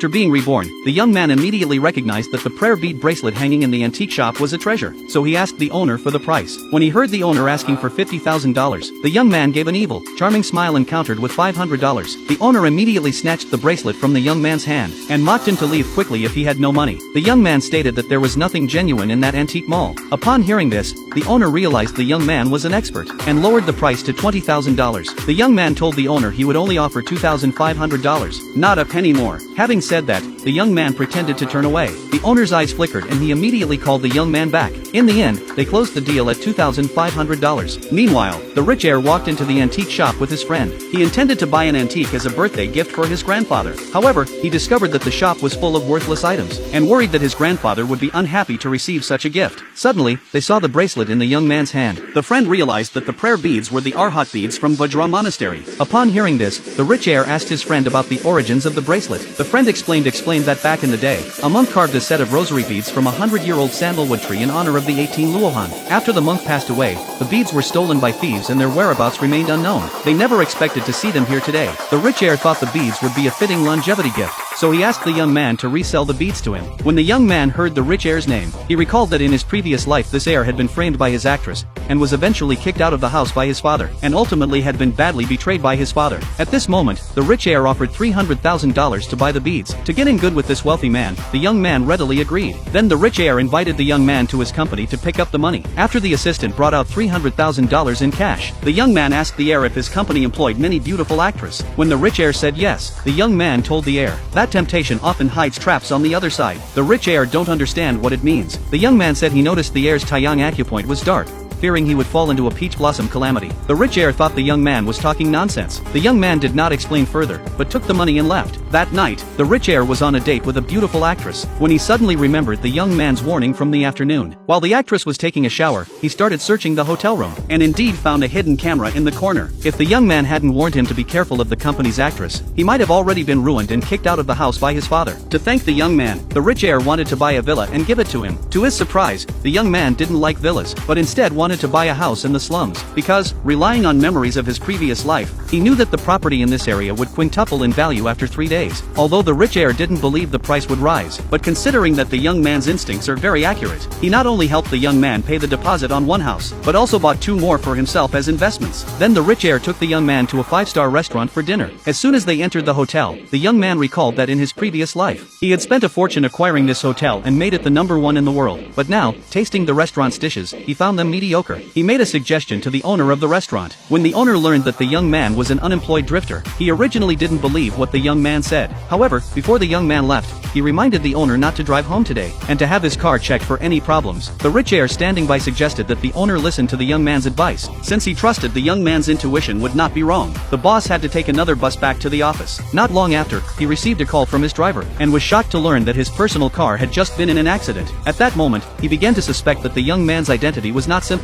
After being reborn, the young man immediately recognized that the prayer bead bracelet hanging in the antique shop was a treasure, so he asked the owner for the price. When he heard the owner asking for $50,000, the young man gave an evil, charming smile and countered with $500. The owner immediately snatched the bracelet from the young man's hand and mocked him to leave quickly if he had no money. The young man stated that there was nothing genuine in that antique mall. Upon hearing this, the owner realized the young man was an expert and lowered the price to $20,000. The young man told the owner he would only offer $2,500, not a penny more. Having said that, the young man pretended to turn away. The owner's eyes flickered and he immediately called the young man back. In the end, they closed the deal at $2,500. Meanwhile, the rich heir walked into the antique shop with his friend. He intended to buy an antique as a birthday gift for his grandfather. However, he discovered that the shop was full of worthless items, and worried that his grandfather would be unhappy to receive such a gift. Suddenly, they saw the bracelet in the young man's hand. The friend realized that the prayer beads were the Arhat beads from Vajra Monastery. Upon hearing this, the rich heir asked his friend about the origins of the bracelet. The friend explained that back in the day, a monk carved a set of rosary beads from a 100-year-old sandalwood tree in honor of the 18 Luohan. After the monk passed away, the beads were stolen by thieves and their whereabouts remained unknown. They never expected to see them here today. The rich heir thought the beads would be a fitting longevity gift, so he asked the young man to resell the beads to him. When the young man heard the rich heir's name, he recalled that in his previous life this heir had been framed by his actress, and was eventually kicked out of the house by his father, and ultimately had been badly betrayed by his father. At this moment, the rich heir offered $300,000 to buy the beads. To get in good with this wealthy man, the young man readily agreed. Then the rich heir invited the young man to his company to pick up the money. After the assistant brought out $300,000 in cash, the young man asked the heir if his company employed many beautiful actresses. When the rich heir said yes, the young man told the heir that temptation often hides traps on the other side. The rich heir don't understand what it means. The young man said he noticed the heir's Taiyang acupoint was dark, fearing he would fall into a peach blossom calamity. The rich heir thought the young man was talking nonsense. The young man did not explain further, but took the money and left. That night, the rich heir was on a date with a beautiful actress, when he suddenly remembered the young man's warning from the afternoon. While the actress was taking a shower, he started searching the hotel room, and indeed found a hidden camera in the corner. If the young man hadn't warned him to be careful of the company's actress, he might have already been ruined and kicked out of the house by his father. To thank the young man, the rich heir wanted to buy a villa and give it to him. To his surprise, the young man didn't like villas, but instead wanted to buy a house in the slums, because, relying on memories of his previous life, he knew that the property in this area would quintuple in value after 3 days. Although the rich heir didn't believe the price would rise, but considering that the young man's instincts are very accurate, he not only helped the young man pay the deposit on one house, but also bought 2 more for himself as investments. Then the rich heir took the young man to a 5-star restaurant for dinner. As soon as they entered the hotel, the young man recalled that in his previous life, he had spent a fortune acquiring this hotel and made it the #1 in the world. But now, tasting the restaurant's dishes, he found them mediocre. He made a suggestion to the owner of the restaurant. When the owner learned that the young man was an unemployed drifter, he originally didn't believe what the young man said. However, before the young man left, he reminded the owner not to drive home today, and to have his car checked for any problems. The rich heir standing by suggested that the owner listen to the young man's advice, since he trusted the young man's intuition would not be wrong. The boss had to take another bus back to the office. Not long after, he received a call from his driver, and was shocked to learn that his personal car had just been in an accident. At that moment, he began to suspect that the young man's identity was not simple.